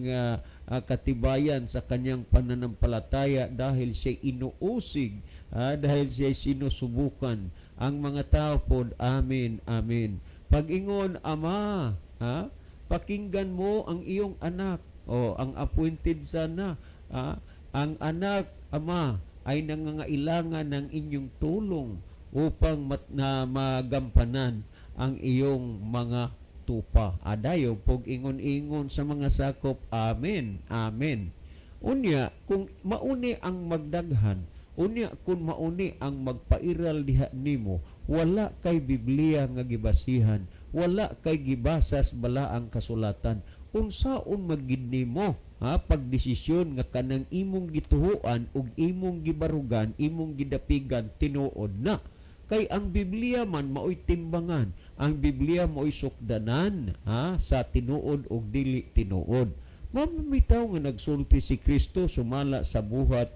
katibayan sa kanyang pananampalataya dahil siya inuusig, dahil siya sinusubukan. Ang mga tao pod, amen, amen. Pag-ingon, Ama, pakinggan mo ang iyong anak, ang appointed sana, ang anak, Ama, ay nangangailangan ng inyong tulong upang magampanan ang iyong mga tupa. Adayo, pog ingon-ingon sa mga sakop, amen, amen. Unya, kung mauni ang magdaghan, unya kung mauni ang magpairal diha nimo, wala kay Biblia nga gibasihan, wala kay gibasas bala ang kasulatan, unsaon magid nimo pagdesisyon nga kanang imong gituhuan ug imong gibarugan, imong gidapigan tinuod na. Kay ang Biblia man mao'y timbangan, ang Biblia mao'y sukdanan sa tinuod ug dili tinuod. Mamamitaw nga nagsulti si Kristo sumala sa buhat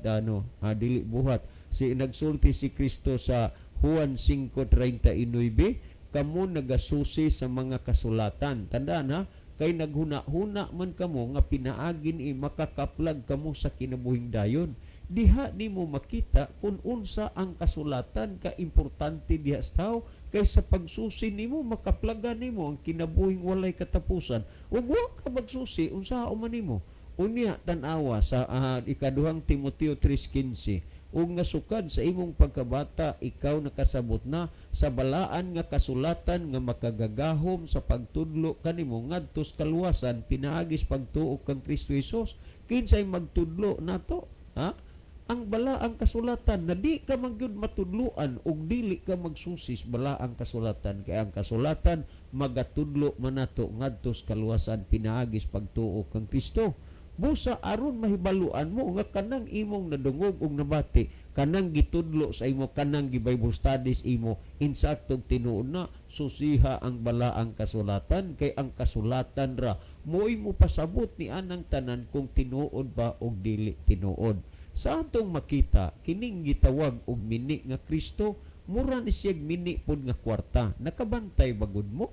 dili buhat. Nagsulti si Kristo sa Juan 5:39, kamo nagasusi sa mga kasulatan. Tandaan kay naghuna-huna man kamo nga pinaagin makakaplag kamo sa kinabuhing dayon. Diha nimo makita kung unsa ang kasulatan ka importante diha sa tao, kaysa pagsusi nimo makaplagan nimo ang kinabuhing walay katapusan. Ug wa ka magsusi unsa man nimo. Unya tan-awa sa ikaduhang Timoteo 3:15, ug nga sukad sa imong pagkabata ikaw nakasabot na sa balaan nga kasulatan nga makagagahom sa pagtudlo kanimo ngadto sa kaluwasan pinaagis pagtuo kang Kristo Jesus. Kinsay magtudlo nato? Ang balaang kasulatan na di ka magyud matudluan ug dili ka magsusis balaang kasulatan, kay ang kasulatan magatudlo man nato ngadto sa kaluwasan pinaagis pagtuo kang Kristo. Busa aron mahibaluan mo nga kanang imong nadungog ug nabati, kanang gitudlo sa imo, kanang gi-Bible studies imo, insaktong tinuod na susiha ang balaang kasulatan, kay ang kasulatan ra mo'y mo pasabot ni anang tanan kung tinuod ba o dili tinuod. Sa atong makita, kining gitawag og mini nga Kristo, mura ni siyag mini pod nga kwarta. Nakabantay bagod mo?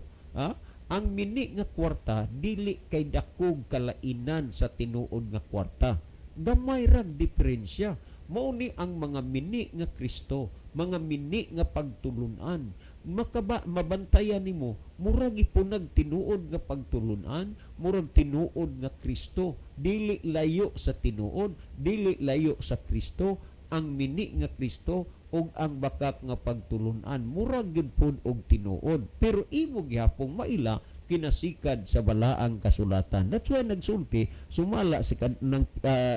Ang mini nga kwarta, dili kay dakog kalainan sa tinuod nga kwarta. Gamay rag diferensya. Mauni ang mga mini nga Kristo, mga mini nga pagtulunan. Mabantayan nimo, murag ipunag tinuod nga pagtulunan, murag tinuod nga Kristo, dili layo sa tinuod, dili layo sa Kristo, ang mini nga Kristo ug ang bakak nga pagtulunan, murag gyud pud og tinuod. Pero imo gyapon maila kinasikad sa balaang kasulatan. That's why nagsulti sumala sa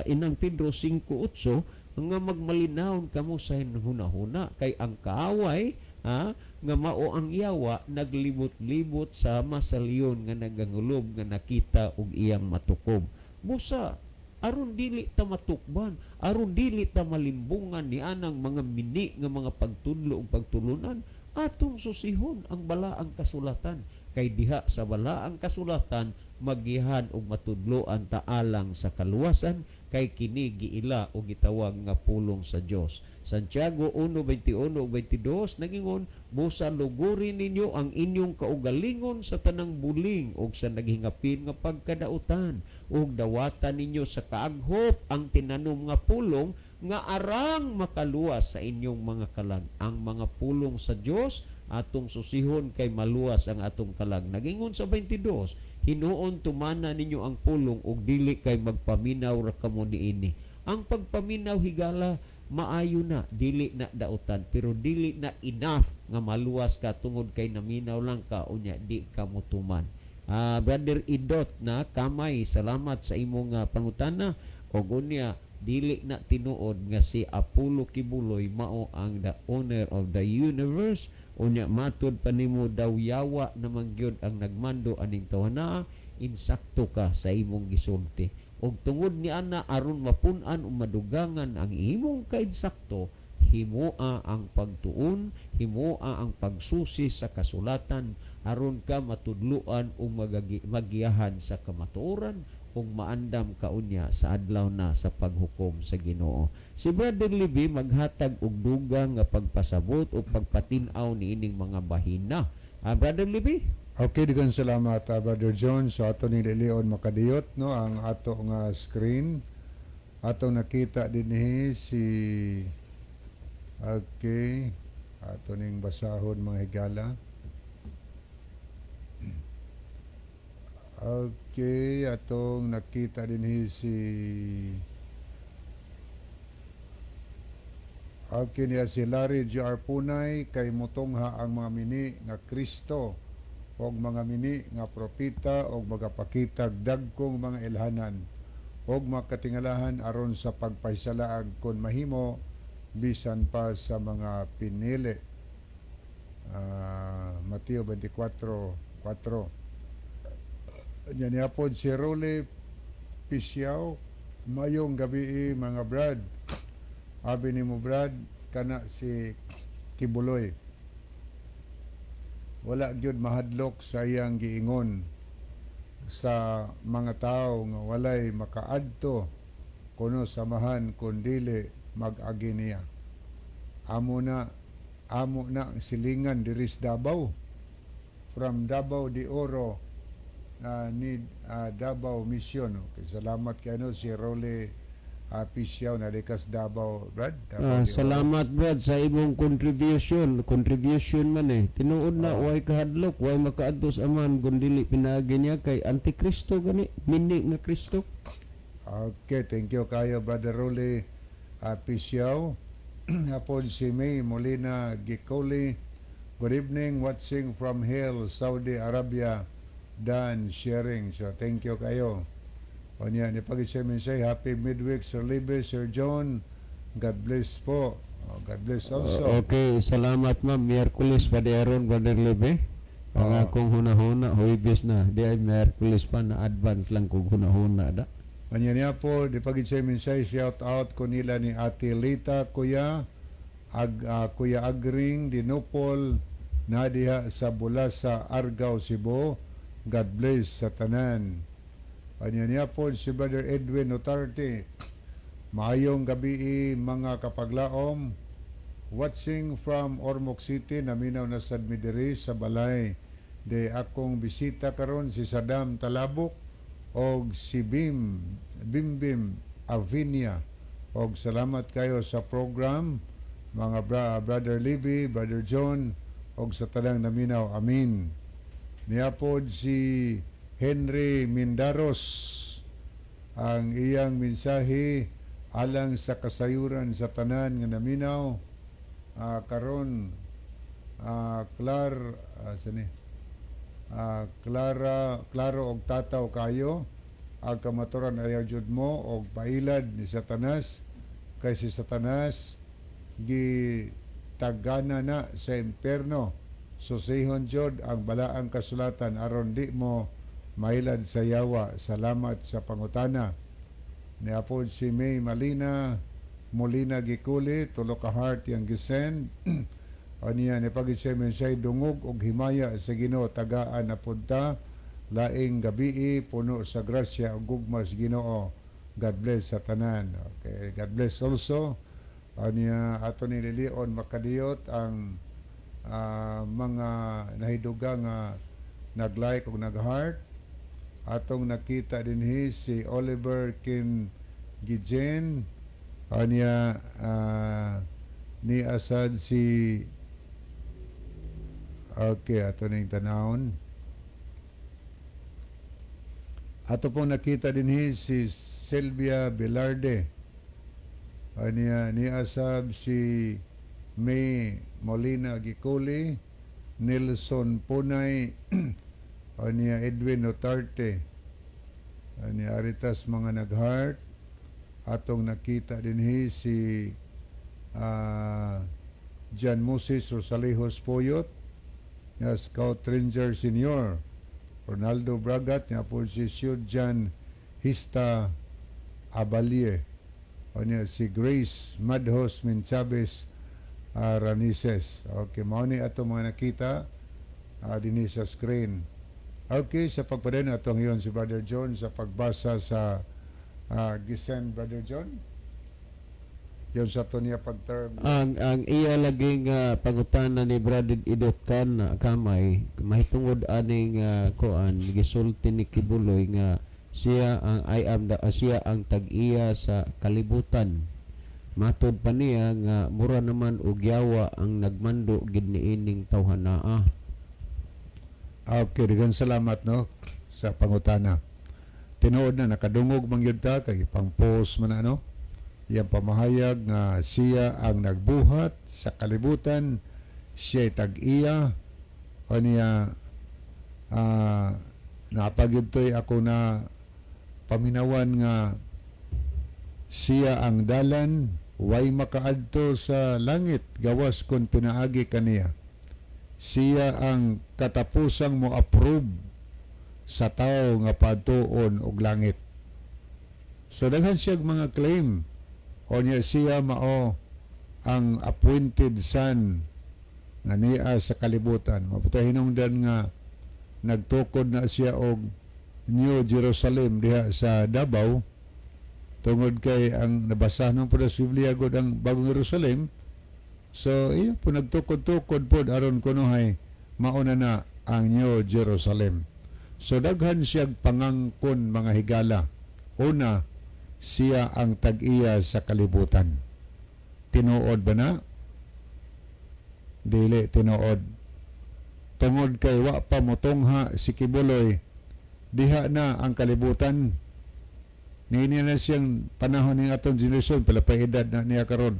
inang Pedro 5:8 nga magmalinawon kamo sa hunahuna, kay ang kaaway nga mao ang yawa naglibot-libot sama sa leon nga nagangulob nga nakita og iyang matukob. Busa aron dili ta matukban, aron dili ta malimbungan ni anang mga mini nga mga pagtudlo ug pagtulunan, atong susihon ang balaang kasulatan, kay diha sa balaang kasulatan magihan og matudloan ta alang sa kaluwasan, kay kini giila o gitawag nga pulong sa Dios. Santiago 1:21-22 nagingon, busa lugurin ninyo ang inyong kaugalingon sa tanang buling ug sa naghingapin nga pagkadautan, ug dawatan ninyo sa kaaghop ang tinanom nga pulong nga arang makaluwas sa inyong mga kalag. Ang mga pulong sa Dios atong susihon kay maluwas ang atong kalag. Nagingon sa 22, hinuon tumana ninyo ang pulong ug dili kay magpaminaw ra kamo niini. Ang pagpaminaw higala maayo na, dili na dautan, pero dili na enough nga maluwas ka tungod kay naminaw lang ka unya di ka mutuman. Brother Idot na kamay, salamat sa imong pangutana. Og unya dili na tinuod nga si Apollo Kibuloy mao ang the owner of the universe. Unya matud pa nimo daw yawa naman gyud ang nagmando aning tawhana, insakto ka sa imong gisulti. Og tungod ni ana aron mapun-an o madugangan ang imong kainsakto, himoa ang pagtuon, himoa ang pagsusi sa kasulatan aron ka matudluan o magiyahan sa kamatuoran ug maandam kaunya sa adlaw na sa paghukom sa Ginoo. Si Brother Libby maghatag og dugang nga pagpasabot o pagpatin-aw niining mga bahina. Brother Libby? Okay, daghang salamat Brother John. So ato ni Leon makadiyot no ang ato nga screen. Ato nakita dinhi si okay, ato ning basahon mga higala. Okay, atong nakita dinhi si okay niya si Larry J.R. Punay kay mutongha ang mga mini nga Kristo og mga mini nga propeta og magapakitag dagkong mga ilhanan og makatingalahan aron sa pagpahisalaag kon mahimo bisan pa sa mga pinili. Mateo 24:4. Yan yapon si Rolly Pisyaw. Mayong gabi mga Brad. Abi ni mo Brad kana si Kibuloy. Wala gyud mahadlok sa iyang giingon sa mga tao nga walay makaadto kuno samahan kun dili mag-agi niya. Amo na silingan diri sa Davao. From Davao de Oro ni Davao Mission. Okay, salamat kayo si Rolly Pisyaw na dekas Davao, Brad. Davao de Oro. Salamat Brad sa imong contribution man tinuod na way kahadlok, way makaadto sa aman kun dili pinaagi niya kay Antikristo gani, mini nga Kristo. Okay, thank you kayo Brother Rolly Pisyaw. Hapon si May Molina Gicoli. Good evening, watching from Hill, Saudi Arabia. Dan sharing. So thank you kayo. O niya, ni pag-isamin say happy midweek Sir Libby, Sir John. God bless po. God bless also. Okay, salamat ma'am. Miyerkules pa di aron Brother Libby. Ang akong hunahuna, huibis na. Di ay Miyerkules pa na advance lang kung hunahuna da. O niya po, di pag-isamin say shout out ko nila ni Ate Lita, Kuya Agring, Dinopol, Nadia sa Bulasa, Argao, Cebu. God bless sa tanan. Anya niya po si Brother Edwin Notarte. Maayong gabi mga kapaglaom. Watching from Ormoc City, naminaw na sad midiri sa balay. De akong bisita karon si Saddam Talabok og si Bimbim Avinia. Og salamat kayo sa program mga Brother Libby, Brother John og sa tanang naminaw. Amin. Niapod si Henry Mindaros ang iyang mensahe alang sa kasayuran sa tanan nga naminaw karon klaro og tataw kayo ang kamaturan ayaw jud mo og pailad ni Satanas kay si Satanas gitagana na sa impierno. Susihon jud ang balaang kasulatan aron di mo mailad sa yawa. Salamat sa pangutana. Niapod si May Molina Giculi, tulo ka heart yang gisend. O niya ni pag-isyamin siya'y dungog og himaya sa Ginoo tagaan na punta laing gabi puno sa grasya ug gugmas Ginoo. God bless sa tanan. Okay, God bless also. O niya ato ni Leon makadiyot ang mga nahiduga nga nag-like o nag-heart. Atong nakita dinhi si Oliver Kin Gijen. Anya ni asad si okay, ato ning tanawon. Ato pong nakita dinhi si Sylvia Velarde. Anya ni asab si May Molina Giculi, Nelson Punay, niya Edwin Notarte, niya Aritas mga nag-heart. Atong nakita dinhi si Jan Moses Rosalejos Poyot, niya Scout Ranger Senior, Ronaldo Bragat, niya po si Sud Jan Hista Abalie, niya si Grace Madhos Minchabes Ranises. Okay, mao ni ato mga nakita dinhi sa screen. Okay, sa pagpadayong atong iyon si Brother John sa pagbasa sa Gisend, Brother John. Yun sa ito niya pag-term. Ang iya laging pangutana ni Brother Idotkan na kamay mahitungod aning kuan gisulti ni Kibuloy nga siya ang siya ang tag-iya sa kalibutan. Matod pa niya nga mura naman og yawa ang nagmando gid niining tawhanaa. Okay, daghang salamat no sa pangutana. Tinuod na nakadungog man gyud ta kay pang-post man ano. Yang pamahayag nga siya ang nagbuhat sa kalibutan, siya tag-iya o niya napagyudtoy ako na paminawan nga siya ang dalan way makaadto sa langit gawas kon pinaagi kaniya. Siya ang katapusang mo approve sa tao nga padtuon og langit. So daghan siya mga claim o niya siya mao ang appointed son nga niya sa kalibutan. Maputay hinungdan nga nagtukod na siya og New Jerusalem diha sa Davao tungod kay ang nabasa ng po sa Biblia gud ang Bagong Jerusalem. So iya po nagtukod-tukod po aron kunohay mauna na ang New Jerusalem. So daghan siya pangangkon mga higala. Una, siya ang tag-iya sa kalibutan. Tinuod ba na? Dili tinuod. Tungod kay wa pa motongha si Kibuloy, diha na ang kalibutan. Niini na siyang panahon ng atong generasyon, pala pa edad na niya karon.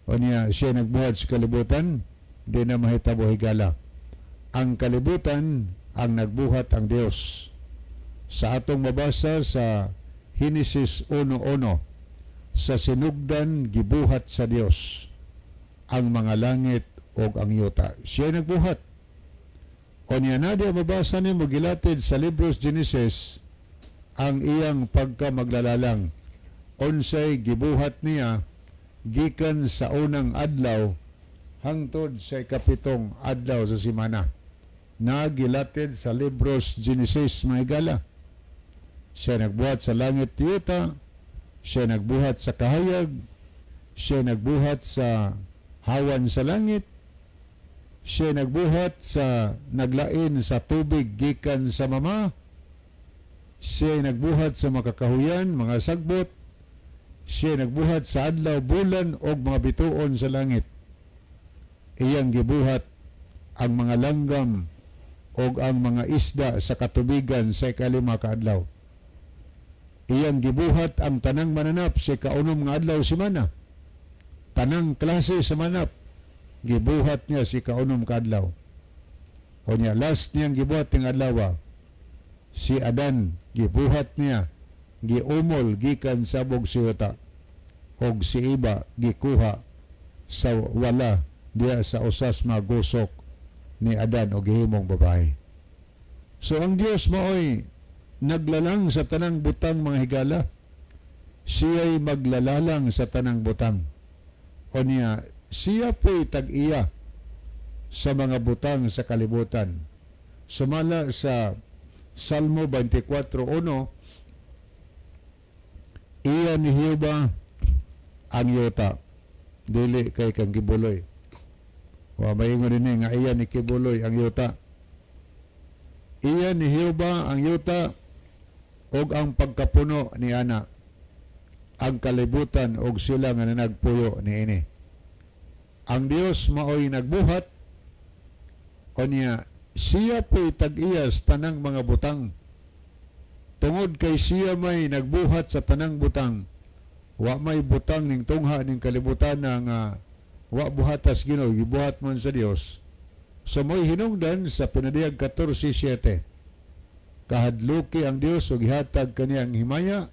O niya siya nagbuhat sa kalibutan, di na mahitabo higala. Ang kalibutan ang nagbuhat ang Dios. Sa atong mabasa sa Genesis 1:1, sa sinugdan gibuhat sa Dios ang mga langit o ang yuta. Siya nagbuhat. O niya na diya mabasa ni gilatid sa libros Genesis ang iyang pagkamaglalang. Unsay gibuhat niya gikan sa unang adlaw hangtod sa ikapitong adlaw sa simana. Nagilatid sa libros Genesis mga higala. Siya nagbuhat sa langit yuta, siya nagbuhat sa kahayag, siya nagbuhat sa hawan sa langit, siya nagbuhat sa naglain sa tubig gikan sa mama, siya nagbuhat sa makakahuyan, mga sagbot, siya nagbuhat sa adlaw, bulan o mga bituon sa langit. Iyang gibuhat ang mga langgam o ang mga isda sa katubigan sa ikalima ka adlaw. Iyang gibuhat ang tanang mananap sa kaunom nga adlaw simana. Tanang klase sa manap gibuhat niya si kaunom ka adlaw. O niya last niyang gibuhat ng adlaw si Adan gibuhat niya giumol gikan sa bog siyota og si Iba gikuha sa wala diya sa usas magusok ni Adan o gihimong babae. So ang Dios maoy naglalang sa tanang butang mga higala. Siya'y maglalalang sa tanang butang. O niya, siya po'y tag-iya sa mga butang sa kalibutan. Sumala sa Salmo 24:1, iya ni Hiuba ang yuta, dili kay kang Kibuloy. Wa maingon din nga iya ni Kibuloy ang yuta. Iya ni Hiuba ang yuta og ang pagkapuno ni ana, ang kalibutan og sila nga nagpuyo ni ini. Ang Dios maoy nagbuhat o niya siya po'y tag-iyas tanang mga butang. Tungod kay siya may nagbuhat sa tanang butang, wa may butang ning tungha ning kalibutan nga wa buhatas Ginoo, gibuhat man sa Dios. So mo'y hinungdan sa pinadiyag 14:7. Kahadluki ang Dios og gihatag kaniyang himaya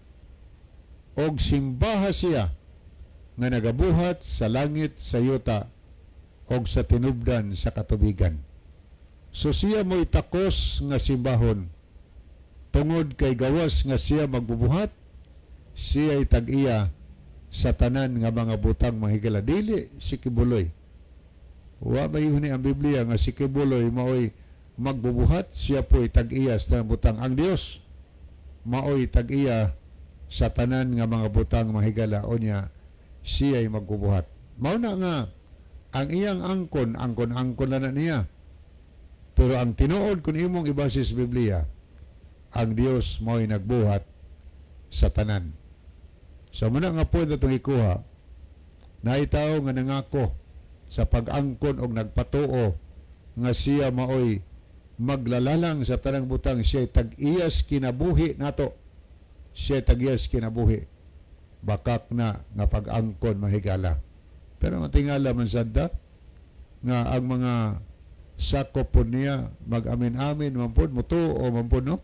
og simbaha siya nga nagabuhat sa langit sa yuta og sa tinubdan sa katubigan. So siya mo'y takos nga simbahon tungod kay gawas nga siya magbubuhat, siya'y tag-iya sa tanan nga mga butang mahigala. Dili si Kibuloy. Wa mayihuni ang Biblia nga si Kibuloy maoy magbubuhat, siya po'y tag-iya sa tanang butang. Ang Dios mao'y tag-iya sa tanan nga mga butang mahigala o niya siya'y magbubuhat. Mao na nga ang iyang angkon na niya. Pero ang tinuod kung imong ibase sa Biblia, ang Dios mao'y nagbuhat sa tanan. So muna nga po itong ikuha, naitaw nga nangako sa pag-angkon o nagpatuo nga siya mao'y maglalalang sa tanang butang, siya tag-iyas kinabuhi nato. Siya tag-iyas kinabuhi. Bakak na nga pag-angkon mahigala. Pero matingala man sadda nga ang mga sakop po niya mag-amin-amin mampun, mutuo mampun, no?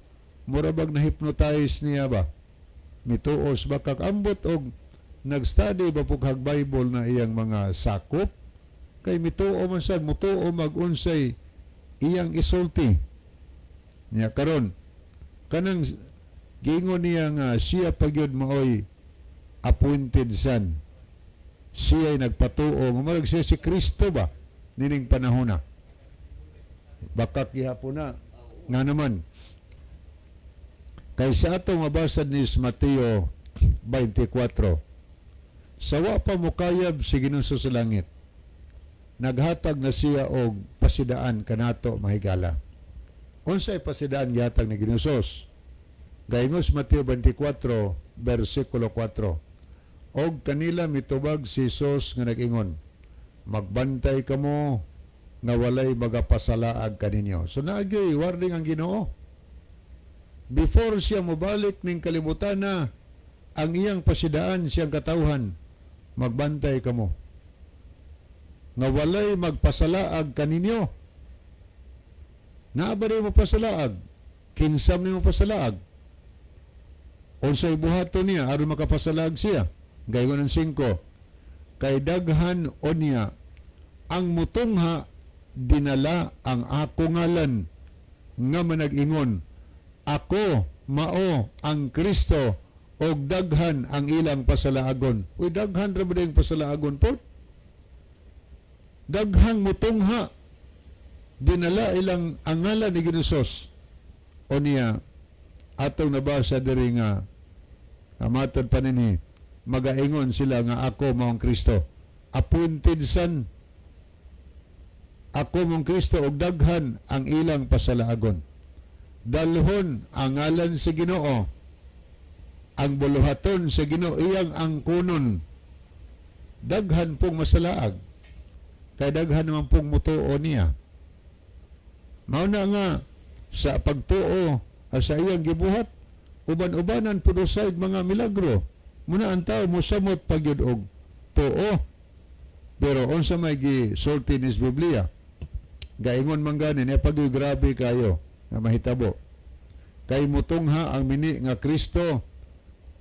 Murabag na hypnotize niya ba? Mituos bakak ambot og nag-study ba pughag Bible na iyang mga sakop? Kay mituo man sad, mutuo mag-unsay iyang isulti niya karon kanang giingon niya nga siya pagyud maoy appointed son, siya ay nagpatuo nga siya si Kristo ba nining panahon na bakak gihapon na nga naman kay sa ato mabasa ni Mateo 24 sawa pa mukayab si Ginoo sa langit, naghatag na siya og pasidaan kanato mahigala. Unsay pasidaan gihatag ni Ginoo? Gaingos Mateo 24 bersikulo 4. Og kanila mitubag si Jesus nga nag-ingon, magbantay kamo nga walay magapasalaag kaninyo. So naagyoy warning ang Ginoo. Before siya mobalik ning kalibutan na ang iyang pasidaan siyang katawhan, magbantay kamo nga walay magpasalaag kaninyo. Naa ba rin mo pasalaag? Kinsam ni mo pasalaag? Unsay buhaton niya aron makapasalaag siya? Gayon ang 5. Kay daghan o niya ang mutungha dinala ang ako ngalan nga manag-ingon, ako mao ang Kristo og daghan ang ilang pasalaagon. Uy, daghan ra ba ding pasalaagon po? Daghang mutungha dinala ilang angalan ni Ginoo. O niya atong nabasa diri nga matod pa nini magaingon sila nga ako mao ang Kristo, appointed son, ako mong Kristo og daghan ang ilang pasalaagon. Dalhon ang ngalan sa Ginoo, ang buluhaton sa Ginoo iyang angkunon, daghan pong masalaag kay daghan naman pong mutuo niya. Mao na nga sa pagtuo sa iyang gibuhat, uban-ubanan pud usay mga milagro. Muna ang tao mosamot pagyud og tuo. Pero unsa may gisulti ni Biblia? Gaingon man gani niya pagyud grabe kayo nga mahitabo. Kay mutungha ang mini nga Kristo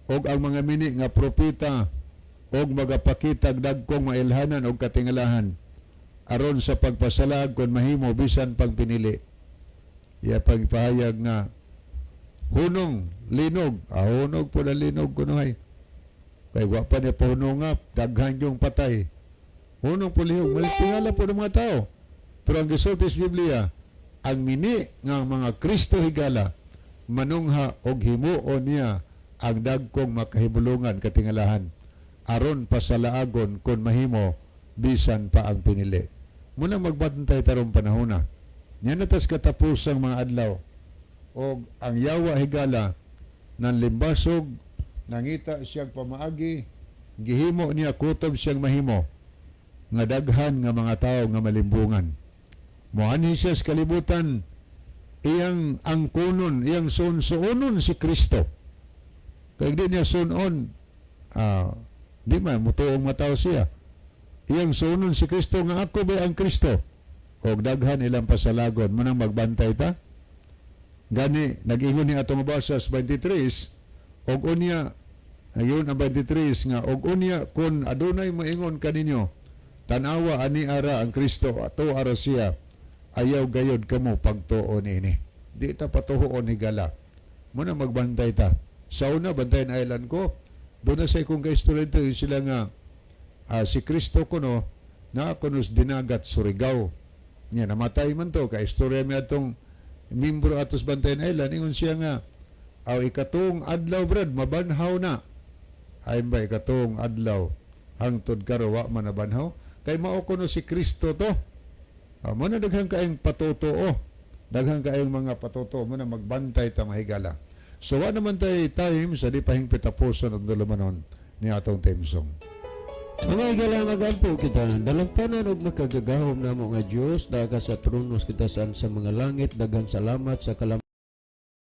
og ang mga mini nga propeta og magapakitag dagkong mailhanan og katingalahan aron sa pagpasalag kon mahimo bisan pagpinili. Iya pagpahayag nga hunong linog, hunog po na linog kunuhay. Kay wa pa niya pahunongap, daghan yung patay. Hunong po lihog, malipingala po ng mga tao. Pero ang gisulti sa Biblia, ang mini nga mga Kristo higala, manungha og himuo niya ang dagkong makahibulungan katingalahan aron pasalaagon kon mahimo bisan pa ang pinili. Muna magbantay tarong panahon na. Yan natas katapusang mga adlaw. O ang yawa higala ng limbasog, nangita siyang pamaagi, gihimo niya kutob siyang mahimo, nga daghan nga mga tao nga malimbungan. Muani siya sa kalibutan, iyang angkunon, iyang sunsuonon si Kristo. Kaya di niya sunon, di man, mutuong mataw siya. Iyang sunon si Kristo nga ako ba ang Kristo? O daghan ilang pasalagon, munang magbantay ta? Gani, nag-ingon ni atong mabasa sa 23, og unya, ayun ang 23 nga, og unya, kung adunay moingon kaninyo, tanawa ani ara ang Kristo, ato ara siya, ayaw gayod kamo pagtuo ini. Di ta patuhoon ni gala. Muna magbantay ta. Sa una, bantayan island ko, doon na sa ikong ka-istudente, sila nga, si Kristo kuno na kunos dinagat Surigao Nya namatay man to ka istorya mi atong membro atos Bantayan Island ingon siya nga aw ikatong adlaw brad mabanhaw na. Ay ba ikatong adlaw hangtod karon wa man nabanhaw kay mao kuno si Kristo to. Mo na daghang kaayong patotoo. Daghang kaayong mga patotoo mo na magbantay ta mahigala. So wa naman tay time sa di pahingpit tapuson og dulumanon ni atong theme song. Mga higala magampo kita, dalagpanan og makagagahom namo nga Dios daga sa tronos kita saan sa mga langit, daghang salamat sa